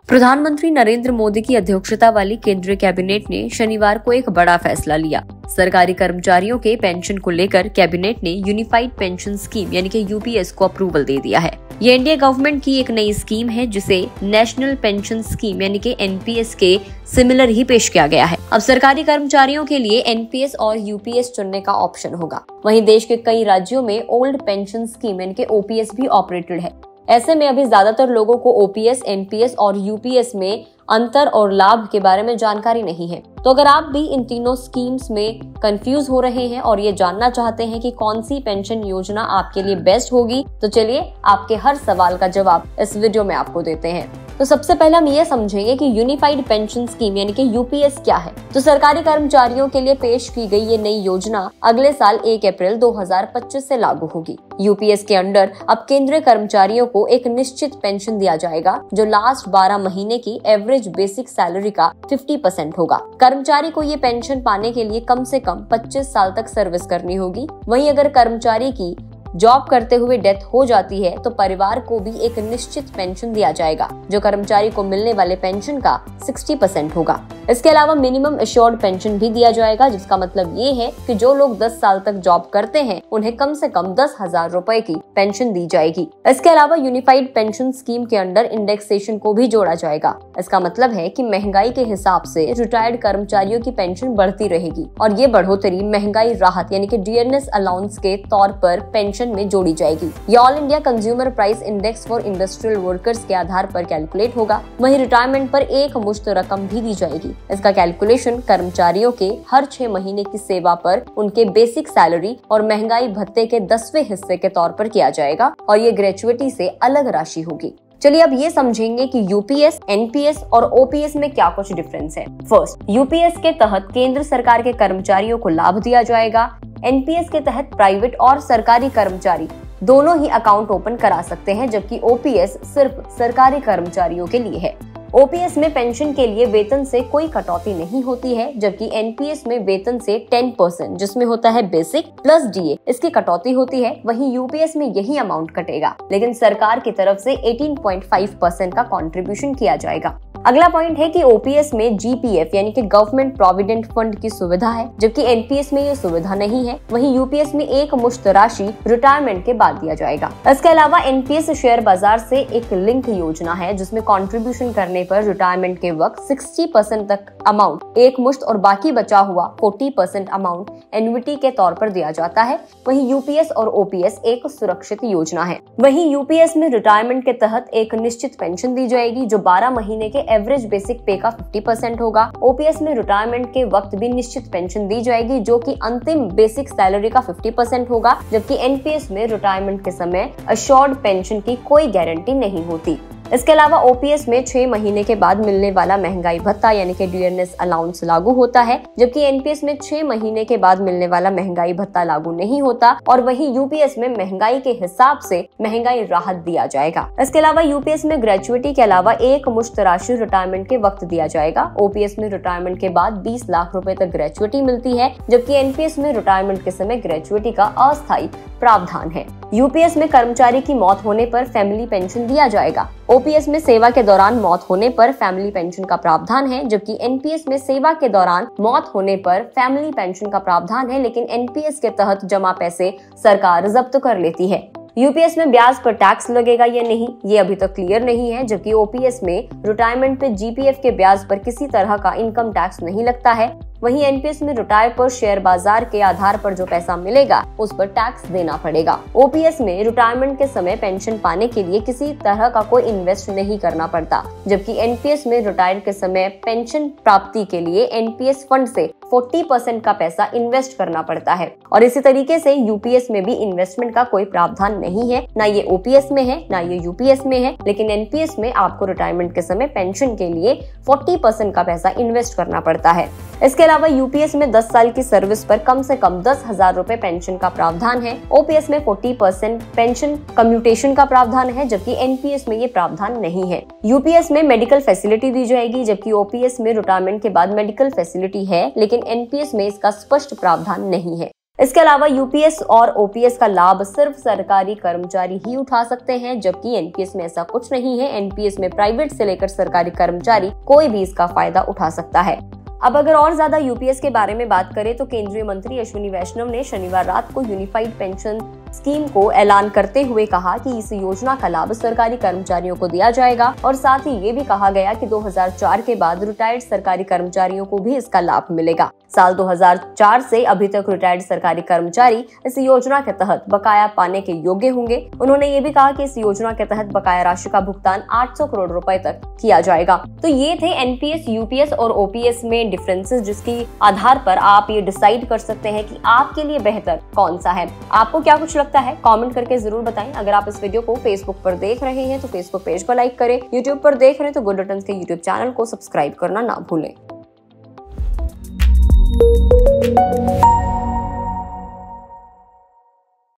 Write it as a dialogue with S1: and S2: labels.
S1: प्रधानमंत्री नरेंद्र मोदी की अध्यक्षता वाली केंद्रीय कैबिनेट ने शनिवार को एक बड़ा फैसला लिया। सरकारी कर्मचारियों के पेंशन को लेकर कैबिनेट ने यूनिफाइड पेंशन स्कीम यानी कि यूपीएस को अप्रूवल दे दिया है। ये इंडिया गवर्नमेंट की एक नई स्कीम है जिसे नेशनल पेंशन स्कीम यानी कि एनपीएस के सिमिलर ही पेश किया गया है। अब सरकारी कर्मचारियों के लिए एनपीएस और यूपीएस चुनने का ऑप्शन होगा। वहीं देश के कई राज्यों में ओल्ड पेंशन स्कीम यानी कि ओपीएस भी ऑपरेटेड है। ऐसे में अभी ज्यादातर लोगों को ओपीएस, एनपीएस और यूपीएस में अंतर और लाभ के बारे में जानकारी नहीं है। तो अगर आप भी इन तीनों स्कीम्स में कंफ्यूज हो रहे हैं और ये जानना चाहते हैं कि कौन सी पेंशन योजना आपके लिए बेस्ट होगी, तो चलिए आपके हर सवाल का जवाब इस वीडियो में आपको देते हैं। तो सबसे पहले हम ये समझेंगे कि यूनिफाइड पेंशन स्कीम यानी कि यूपीएस क्या है। तो सरकारी कर्मचारियों के लिए पेश की गई ये नई योजना अगले साल 1 अप्रैल 2025 से लागू होगी। यूपीएस के अंडर अब केंद्रीय कर्मचारियों को एक निश्चित पेंशन दिया जाएगा जो लास्ट 12 महीने की एवरेज बेसिक सैलरी का 50% होगा। कर्मचारी को ये पेंशन पाने के लिए कम से कम 25 साल तक सर्विस करनी होगी। वहीं अगर कर्मचारी की जॉब करते हुए डेथ हो जाती है तो परिवार को भी एक निश्चित पेंशन दिया जाएगा जो कर्मचारी को मिलने वाले पेंशन का 60% होगा। इसके अलावा मिनिमम एश्योर्ड पेंशन भी दिया जाएगा, जिसका मतलब ये है कि जो लोग 10 साल तक जॉब करते हैं उन्हें कम से कम 10,000 रुपए की पेंशन दी जाएगी। इसके अलावा यूनिफाइड पेंशन स्कीम के अंडर इंडेक्सेशन को भी जोड़ा जाएगा। इसका मतलब है कि महंगाई के हिसाब से रिटायर्ड कर्मचारियों की पेंशन बढ़ती रहेगी और ये बढ़ोतरी महंगाई राहत यानी कि डीएनएस अलाउंस के तौर पर पेंशन में जोड़ी जाएगी। ये all India consumer price index for industrial workers के आधार पर कैलकुलेट होगा। वहीं रिटायरमेंट पर एक मुश्त रकम भी दी जाएगी। इसका कैलकुलेशन कर्मचारियों के हर 6 महीने की सेवा पर उनके बेसिक सैलरी और महंगाई भत्ते के 10वें हिस्से के तौर पर किया जाएगा और ये ग्रेचुइटी से अलग राशि होगी। चलिए अब ये समझेंगे कि यूपीएस, एनपीएस और ओपीएस में क्या कुछ डिफरेंस है। फर्स्ट, यूपीएस के तहत केंद्र सरकार के कर्मचारियों को लाभ दिया जाएगा। एनपीएस के तहत प्राइवेट और सरकारी कर्मचारी दोनों ही अकाउंट ओपन करा सकते हैं, जबकि ओपीएस सिर्फ सरकारी कर्मचारियों के लिए है। ओपीएस में पेंशन के लिए वेतन से कोई कटौती नहीं होती है, जबकि एनपीएस में वेतन से 10% जिसमें होता है बेसिक प्लस डीए इसकी कटौती होती है। वहीं यूपीएस में यही अमाउंट कटेगा, लेकिन सरकार की तरफ से 18.5% का कंट्रीब्यूशन किया जाएगा। अगला पॉइंट है कि ओपीएस में जीपीएफ यानी कि गवर्नमेंट प्रोविडेंट फंड की सुविधा है, जबकि एनपीएस में ये सुविधा नहीं है। वहीं यूपीएस में एक मुश्त राशि रिटायरमेंट के बाद दिया जाएगा। इसके अलावा एनपीएस शेयर बाजार से एक लिंक योजना है जिसमें कंट्रीब्यूशन करने पर रिटायरमेंट के वक्त 60% तक अमाउंट एक मुश्त और बाकी बचा हुआ 40% अमाउंट एन्युटी के तौर पर दिया जाता है। वहीं यूपीएस और ओपीएस एक सुरक्षित योजना है। वहीं यूपीएस में रिटायरमेंट के तहत एक निश्चित पेंशन दी जाएगी जो 12 महीने के एवरेज बेसिक पे का 50% होगा। ओपीएस में रिटायरमेंट के वक्त भी निश्चित पेंशन दी जाएगी जो कि अंतिम बेसिक सैलरी का 50% होगा, जबकि एनपीएस में रिटायरमेंट के समय अश्योर्ड पेंशन की कोई गारंटी नहीं होती। इसके अलावा ओपीएस में 6 महीने के बाद मिलने वाला महंगाई भत्ता यानी कि डीएनएस अलाउंस लागू होता है, जबकि एनपीएस में 6 महीने के बाद मिलने वाला महंगाई भत्ता लागू नहीं होता। और वहीं यूपीएस में महंगाई के हिसाब से महंगाई राहत दिया जाएगा। इसके अलावा यूपीएस में ग्रेचुइटी के अलावा एक मुश्त राशि रिटायरमेंट के वक्त दिया जाएगा। ओपीएस में रिटायरमेंट के बाद 20 लाख रुपए तक ग्रेचुइटी मिलती है, जबकि एनपीएस में रिटायरमेंट के समय ग्रेचुइटी का अस्थायी प्रावधान है। यूपीएस में कर्मचारी की मौत होने पर फैमिली पेंशन दिया जाएगा। ओपीएस में सेवा के दौरान मौत होने पर फैमिली पेंशन का प्रावधान है, जबकि एनपीएस में सेवा के दौरान मौत होने पर फैमिली पेंशन का प्रावधान है, लेकिन एनपीएस के तहत जमा पैसे सरकार जब्त कर लेती है। यूपीएस में ब्याज पर टैक्स लगेगा या नहीं, ये अभी तक क्लियर नहीं है, जबकि ओपीएस में रिटायरमेंट पे जीपीएफ के ब्याज पर किसी तरह का इनकम टैक्स नहीं लगता है। वहीं एनपीएस में रिटायर पर शेयर बाजार के आधार पर जो पैसा मिलेगा उस पर टैक्स देना पड़ेगा। ओपीएस में रिटायरमेंट के समय पेंशन पाने के लिए किसी तरह का कोई इन्वेस्ट नहीं करना पड़ता, जबकि एनपीएस में रिटायर के समय पेंशन प्राप्ति के लिए एनपीएस फंड से 40% का पैसा इन्वेस्ट करना पड़ता है। और इसी तरीके से यूपीएस में भी इन्वेस्टमेंट का कोई प्रावधान नहीं है, ना ये ओपीएस में है ना ये यूपीएस में है, लेकिन एनपीएस में आपको रिटायरमेंट के समय पेंशन के लिए 40% का पैसा इन्वेस्ट करना पड़ता है। इसके अलावा यूपीएस में 10 साल की सर्विस पर कम से कम 10,000 रुपए पेंशन का प्रावधान है। ओपीएस में 40% पेंशन कम्यूटेशन का प्रावधान है, जबकि एनपीएस में ये प्रावधान नहीं है। यूपीएस में मेडिकल फैसिलिटी दी जाएगी, जबकि ओपीएस में रिटायरमेंट के बाद मेडिकल फैसिलिटी है, लेकिन एनपीएस में इसका स्पष्ट प्रावधान नहीं है। इसके अलावा यूपीएस और ओपीएस का लाभ सिर्फ सरकारी कर्मचारी ही उठा सकते हैं, जबकि एनपीएस में ऐसा कुछ नहीं है। एनपीएस में प्राइवेट से लेकर सरकारी कर्मचारी कोई भी इसका फायदा उठा सकता है। अब अगर और ज्यादा यूपीएस के बारे में बात करें तो केंद्रीय मंत्री अश्विनी वैष्णव ने शनिवार रात को यूनिफाइड पेंशन स्कीम को ऐलान करते हुए कहा कि इस योजना का लाभ सरकारी कर्मचारियों को दिया जाएगा और साथ ही ये भी कहा गया कि 2004 के बाद रिटायर्ड सरकारी कर्मचारियों को भी इसका लाभ मिलेगा। साल 2004 से अभी तक रिटायर्ड सरकारी कर्मचारी इस योजना के तहत बकाया पाने के योग्य होंगे। उन्होंने ये भी कहा कि इस योजना के तहत बकाया राशि का भुगतान 800 करोड़ रुपए तक किया जाएगा। तो ये थे एनपीएस, यूपीएस और ओपीएस में डिफरेंसेस, जिसके आधार पर आप ये डिसाइड कर सकते हैं कि आपके लिए बेहतर कौन सा है। आपको क्या कुछ लगता है कमेंट करके जरूर बताएं। अगर आप इस वीडियो को फेसबुक पर देख रहे हैं तो फेसबुक पेज को लाइक करें, यूट्यूब पर देख रहे हैं तो गुड रिटर्न्स के यूट्यूब चैनल को सब्सक्राइब करना ना भूलें।